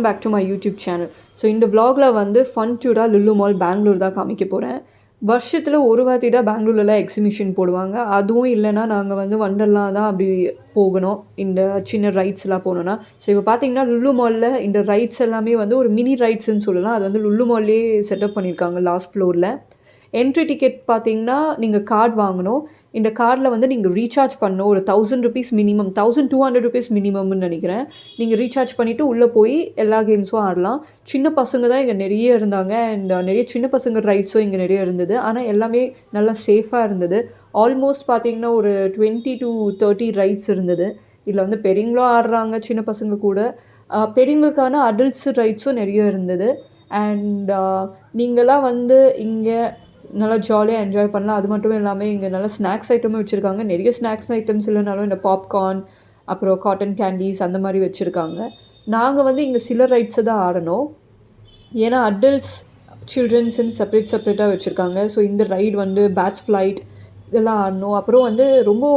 Back to my YouTube channel. So இந்த vlogல வந்து ஃபன் டூராக லுலு மால் பெங்களூர் தான் காமிக்க போகிறேன். வருஷத்தில் ஒரு வாட்டி தான் பெங்களூர்லலாம் எக்ஸிபிஷன் போடுவாங்க. அதுவும் இல்லைன்னா நாங்கள் வந்து வண்டர்லா தான் அப்படி போகணும், இந்த சின்ன ரைட்ஸ்லாம் போகணுன்னா. ஸோ இப்போ பார்த்தீங்கன்னா லுலு மாலில் இந்த ரைட்ஸ் எல்லாமே வந்து ஒரு மினி ரைட்ஸ்ன்னு சொல்லலாம். அது வந்து லுலு மால்லேயே செட்டப் பண்ணியிருக்காங்க லாஸ்ட் ஃப்ளோரில். என்ட்ரி டிக்கெட் பார்த்தீங்கன்னா நீங்கள் கார்டு வாங்கணும். இந்த கார்டில் வந்து நீங்கள் ரீசார்ஜ் பண்ணணும். ஒரு ₹1000 மினிமம், ₹1200 மினிமம்னு நினைக்கிறேன். நீங்கள் ரீசார்ஜ் பண்ணிவிட்டு உள்ளே போய் எல்லா கேம்ஸும் ஆடலாம். சின்ன பசங்க தான் இங்கே நிறைய இருந்தாங்க. அண்ட் நிறைய சின்ன பசங்க ரைட்ஸும் இங்கே நிறைய இருந்தது. ஆனால் எல்லாமே நல்லா சேஃபாக இருந்தது. ஆல்மோஸ்ட் பார்த்தீங்கன்னா ஒரு 20 to 30 ரைட்ஸ் இருந்தது. இதில் வந்து பெரியவங்களும் ஆடுறாங்க, சின்ன பசங்க கூட. பெரியவங்களுக்கான அடல்ட்ஸ் ரைட்ஸும் நிறைய இருந்தது. அண்ட் நீங்களாம் வந்து இங்கே நல்லா ஜாலியாக என்ஜாய் பண்ணலாம். அது மட்டும் இல்லாமல் இங்கே நல்லா ஸ்நாக்ஸ் ஐட்டமும் வச்சுருக்காங்க. நிறைய ஸ்நாக்ஸ் ஐட்டம்ஸ் இல்லைனாலும் இந்த பாப்கார்ன், அப்புறம் காட்டன் கேண்டீஸ் அந்த மாதிரி வச்சுருக்காங்க. நாங்கள் வந்து இங்கே சில ரைட்ஸை தான் ஆடணும். ஏன்னா அடல்ட்ஸ், சில்ட்ரன்ஸ்ன்னு செப்பரேட்டாக வச்சுருக்காங்க. ஸோ இந்த ரைடு வந்து பேட்ச் ஃப்ளைட் இதெல்லாம் ஆடணும். அப்புறம் வந்து ரொம்ப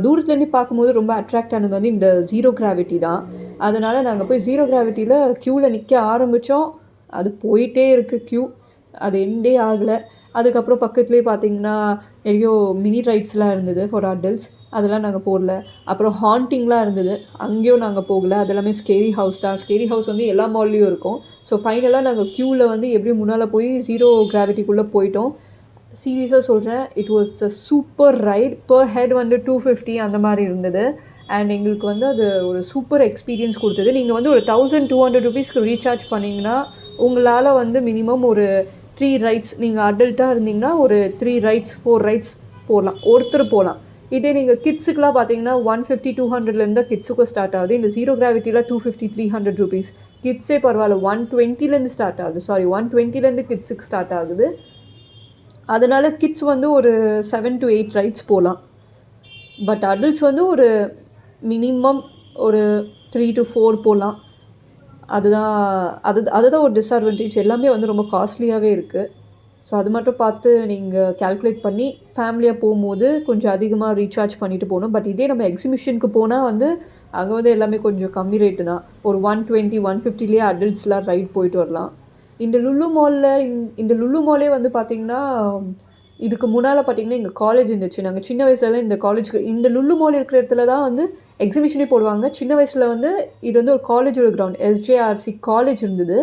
தூரத்துலேருந்து பார்க்கும்போது ரொம்ப அட்ராக்ட் ஆனது வந்து இந்த ஜீரோ கிராவிட்டி தான். அதனால் நாங்கள் போய் ஜீரோ கிராவிட்டியில் க்யூவில் நிற்க ஆரம்பித்தோம். அது போயிட்டே இருக்குது க்யூ, அது எண்டே ஆகலை. அதுக்கப்புறம் பக்கத்துலேயே பார்த்தீங்கன்னா நிறைய மினி ரைட்ஸ்லாம் இருந்தது ஃபார் அடல்ட்ஸ். அதெல்லாம் நாங்கள் போகல. அப்புறம் ஹாண்டிங்லாம் இருந்தது, அங்கேயும் நாங்கள் போகல. அதெல்லாமே ஸ்கேரி ஹவுஸ் தான். ஸ்கேரி ஹவுஸ் வந்து எல்லா மால்லேயும் இருக்கும். ஸோ ஃபைனலாக நாங்கள் க்யூவில் வந்து எப்படியும் முன்னால் போய் ஜீரோ கிராவிட்டிக்குள்ளே போயிட்டோம். சீரியஸாக சொல்கிறேன், it was a super right. Per head வந்து 250 அந்த மாதிரி இருந்தது. அண்ட் எங்களுக்கு வந்து அது ஒரு சூப்பர் எக்ஸ்பீரியன்ஸ் கொடுத்தது. நீங்கள் வந்து ஒரு ₹1200 ரீசார்ஜ் பண்ணிங்கன்னா உங்களால் வந்து மினிமம் ஒரு 3 ரைட்ஸ், நீங்கள் அடல்ட்டாக இருந்தீங்கன்னா ஒரு 3 ரைட்ஸ் 4 ரைட்ஸ் போகலாம், ஒருத்தர் போகலாம். இதே நீங்கள் கிட்ஸுக்கெலாம் பார்த்தீங்கன்னா 150-200லேருந்து கிட்ஸுக்கும் ஸ்டார்ட் ஆகுது. இந்த ஜீரோ கிராவிட்டியில் ₹250-300. கிட்ஸே பரவாயில்ல, 120லேருந்து ஸ்டார்ட் ஆகுது. 120லேருந்து கிட்ஸுக்கு ஸ்டார்ட் ஆகுது. அதனால் கிட்ஸ் வந்து ஒரு 7 to 8 ரைட்ஸ் போகலாம். பட் அடல்ட்ஸ் வந்து ஒரு மினிமம் ஒரு 3 to 4 போகலாம். அதுதான் ஒரு டிஸ்அட்வான்டேஜ். எல்லாமே வந்து ரொம்ப காஸ்ட்லியாகவே இருக்குது. ஸோ அது மட்டும் பார்த்து நீங்கள் கால்குலேட் பண்ணி ஃபேமிலியாக போகும்போது கொஞ்சம் அதிகமாக ரீசார்ஜ் பண்ணிவிட்டு போகணும். பட் இதே நம்ம எக்ஸிபிஷனுக்கு போனால் வந்து அங்கே வந்து எல்லாமே கொஞ்சம் கம்மி ரேட்டு தான். ஒரு 120-150லேயே அடல்ட்ஸ்லாம் ரைட் போயிட்டு வரலாம். இந்த லுலு மாலே வந்து பார்த்திங்கன்னா இதுக்கு முன்னால் பார்த்திங்கன்னா எங்கள் காலேஜ் இருந்துச்சு. நாங்கள் சின்ன வயசுலலாம் இந்த காலேஜுக்கு இந்த லுலு மால் இருக்கிற இடத்துல தான் வந்து எக்ஸிபிஷனே போடுவாங்க. சின்ன வயசில் வந்து இது வந்து ஒரு காலேஜோட கிரவுண்ட், SJRC காலேஜ் இருந்தது.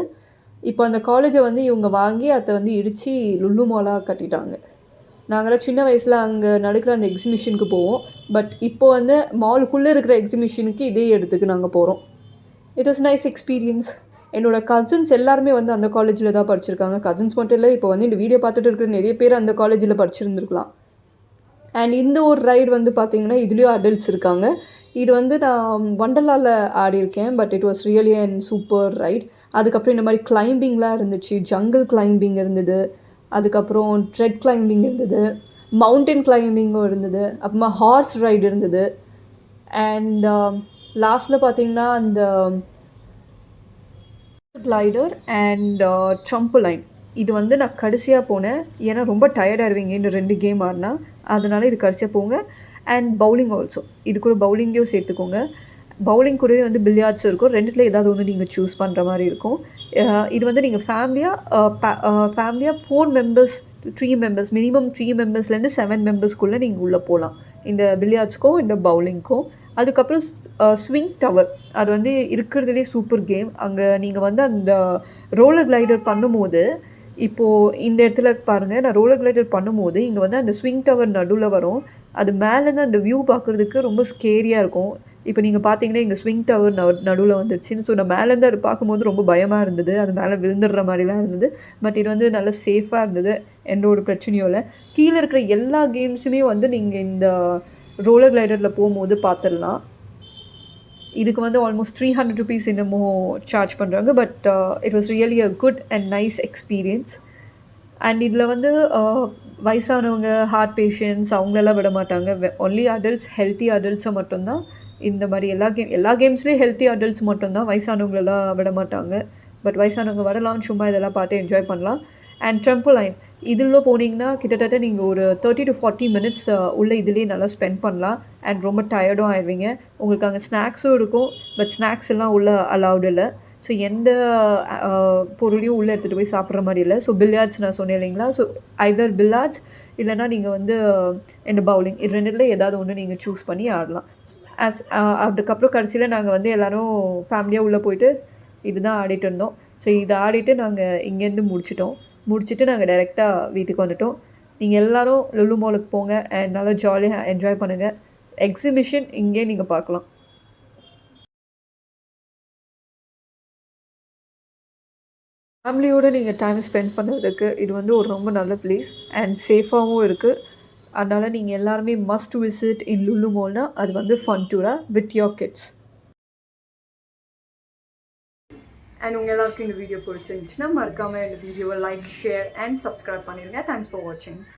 இப்போ அந்த காலேஜை வந்து இவங்க வாங்கி அதை வந்து இடித்து லுலு மாலாக கட்டிட்டாங்க. நாங்களாம் சின்ன வயசில் அங்கே நடக்கிற அந்த எக்ஸிபிஷனுக்கு போவோம். பட் இப்போ வந்து மாலுக்குள்ளே இருக்கிற எக்ஸிபிஷனுக்கு இதே இடத்துக்கு நாங்கள் போகிறோம். It was nice experience. என்னோடய கசின்ஸ் எல்லாருமே வந்து அந்த காலேஜில் தான் படிச்சிருக்காங்க. கசின்ஸ் மட்டும் இல்லை, இப்போ வந்து இந்த வீடியோ பார்த்துட்டு இருக்கிற நிறைய பேர் அந்த காலேஜில் படிச்சிருந்துருக்கலாம். அண்ட் இந்த ஒரு ரைடு வந்து பார்த்திங்கன்னா இதுலேயும் அடல்ட்ஸ் இருக்காங்க. இது வந்து நான் வண்டர்லாவில் ஆடியிருக்கேன். But it was really and super right. அதுக்கப்புறம் இந்த மாதிரி கிளைம்பிங்லாம் இருந்துச்சு. ஜங்கிள் கிளைம்பிங் இருந்தது, அதுக்கப்புறம் ட்ரெட் கிளைம்பிங் இருந்தது, மவுண்டன் கிளைம்பிங்கும் இருந்தது, அப்புறமா ஹார்ஸ் ரைடு இருந்தது. அண்ட் லாஸ்ட்டில் பார்த்திங்கன்னா அந்த கிளைடர் அண்ட் ட்ரம்புலைன், இது வந்து நான் கடைசியாக போனேன். ஏன்னா ரொம்ப டயர்டாகிடுவீங்க இந்த 2 கேம் ஆடினா, அதனால் இது கடைசியாக போங்க. அண்ட் பவுலிங் ஆல்சோ, இது கூட பவுலிங்கையும் சேர்த்துக்கோங்க. பவுலிங் கூடவே வந்து பில்லியார்ட்ஸும் இருக்கும். 2த்தில் ஏதாவது ஒன்று நீங்கள் சூஸ் பண்ணுற மாதிரி இருக்கும். இது வந்து நீங்கள் ஃபேமிலியாக 4 மெம்பர்ஸ் 3 மெம்பர்ஸ் மினிமம் 3 மெம்பர்ஸ்லேருந்து 7 மெம்பர்ஸ்க்குள்ளே நீங்கள் உள்ளே போகலாம், இந்த பில்லியார்ட்ஸ்க்கும் இந்த பவுலிங்க்கும். அதுக்கப்புறம் ஸ்விங் டவர், அது வந்து இருக்கிறதுலே சூப்பர் கேம். அங்கே நீங்கள் வந்து அந்த ரோலர் கிளைடர் பண்ணும்போது, இப்போது இந்த இடத்துல பாருங்கள், நான் ரோலர் கிளைடர் பண்ணும்போது இங்கே வந்து அந்த ஸ்விங் டவர் நடுவில் வரும். அது மேலேருந்து அந்த வியூ பார்க்குறதுக்கு ரொம்ப ஸ்கேரியாக இருக்கும். இப்போ நீங்கள் பார்த்தீங்கன்னா இங்கே ஸ்விங் டவர் நடுவில் வந்துடுச்சு. ஸோ நான் மேலேருந்து அது பார்க்கும்போது ரொம்ப பயமாக இருந்தது, அது மேலே விழுந்துடுற மாதிரிலாம் இருந்தது. பட் இது வந்து நல்லா சேஃபாக இருந்தது, எந்த ஒரு பிரச்சனையும் இல்லை. கீழே இருக்கிற எல்லா கேம்ஸுமே வந்து நீங்கள் இந்த ரோலர் கிளைடரில் போகும்போது பார்த்துடலாம். இதுக்கு வந்து ஆல்மோஸ்ட் ₹300 என்னமோ சார்ஜ் பண்ணுறாங்க. But it was really a good and nice experience. And இதில் வந்து வயசானவங்க, ஹார்ட் பேஷண்ட்ஸ் அவங்களெல்லாம் விட மாட்டாங்க. ஒன்லி அடல்ட்ஸ், ஹெல்த்தி அடல்ட்ஸை மட்டும்தான். இந்த மாதிரி எல்லா கேம்ஸ்லேயும் ஹெல்த்தி அடல்ட்ஸ் மட்டும்தான், வயசானவங்களெல்லாம் விட மாட்டாங்க. பட் வயசானவங்க வரலாம், சும்மா இதெல்லாம் பார்த்து என்ஜாய் பண்ணலாம். அண்ட் ட்ரம்புலைன், இதில் போனீங்கன்னா கிட்டத்தட்ட நீங்கள் ஒரு 30 to 40 மினிட்ஸ் உள்ளே இதிலே நல்லா ஸ்பெண்ட் பண்ணலாம். அண்ட் ரொம்ப டயர்டும் ஆயிடுவீங்க. உங்களுக்கு அங்கே ஸ்நாக்ஸும் இருக்கும், பட் ஸ்நாக்ஸ் எல்லாம் உள்ளே அலவுட் இல்லை. ஸோ எந்த பொருளையும் உள்ளே எடுத்துகிட்டு போய் சாப்பிட்ற மாதிரி இல்லை. ஸோ பில்லியார்ட்ஸ் நான் சொன்னேன் இல்லைங்களா? ஸோ ஐதர் பில்லியார்ட்ஸ் இல்லைனா நீங்கள் வந்து இந்த பவுலிங் இது 2த்துல ஏதாவது ஒன்று நீங்கள் சூஸ் பண்ணி ஆடலாம். அதுக்கப்புறம் கடைசியில் நாங்கள் வந்து எல்லோரும் ஃபேமிலியாக உள்ளே போயிட்டு இதுதான் ஆடிட்டு இருந்தோம். ஸோ இதை ஆடிட்டு நாங்கள் இங்கேருந்து முடிச்சுட்டு நாங்கள் டைரெக்டாக வீட்டுக்கு வந்துட்டோம். நீங்கள் எல்லோரும் லுலு மாலுக்கு போங்க அண்ட் நல்லா ஜாலியாக என்ஜாய் பண்ணுங்கள். எக்ஸிபிஷன் இங்கே நீங்கள் பார்க்கலாம். ஃபேமிலியோடு நீங்கள் டைம் ஸ்பெண்ட் பண்ணுறதுக்கு இது வந்து ஒரு ரொம்ப நல்ல பிளேஸ் அண்ட் சேஃபாகவும் இருக்குது. அதனால் நீங்கள் எல்லாருமே மஸ்ட் விசிட் இன் லுலு மால்னா அது வந்து ஃபன் டூரா வித் யோர் கிட்ஸ். அண்ட் உங்கள் எல்லாருக்கும் இந்த வீடியோ பிடிச்சிருந்துச்சுன்னா மறக்காமல் இந்த வீடியோவை லைக், ஷேர் அண்ட் சப்ஸ்கிரைப் பண்ணிடுங்க. தேங்க்ஸ் ஃபார் வாட்சிங்.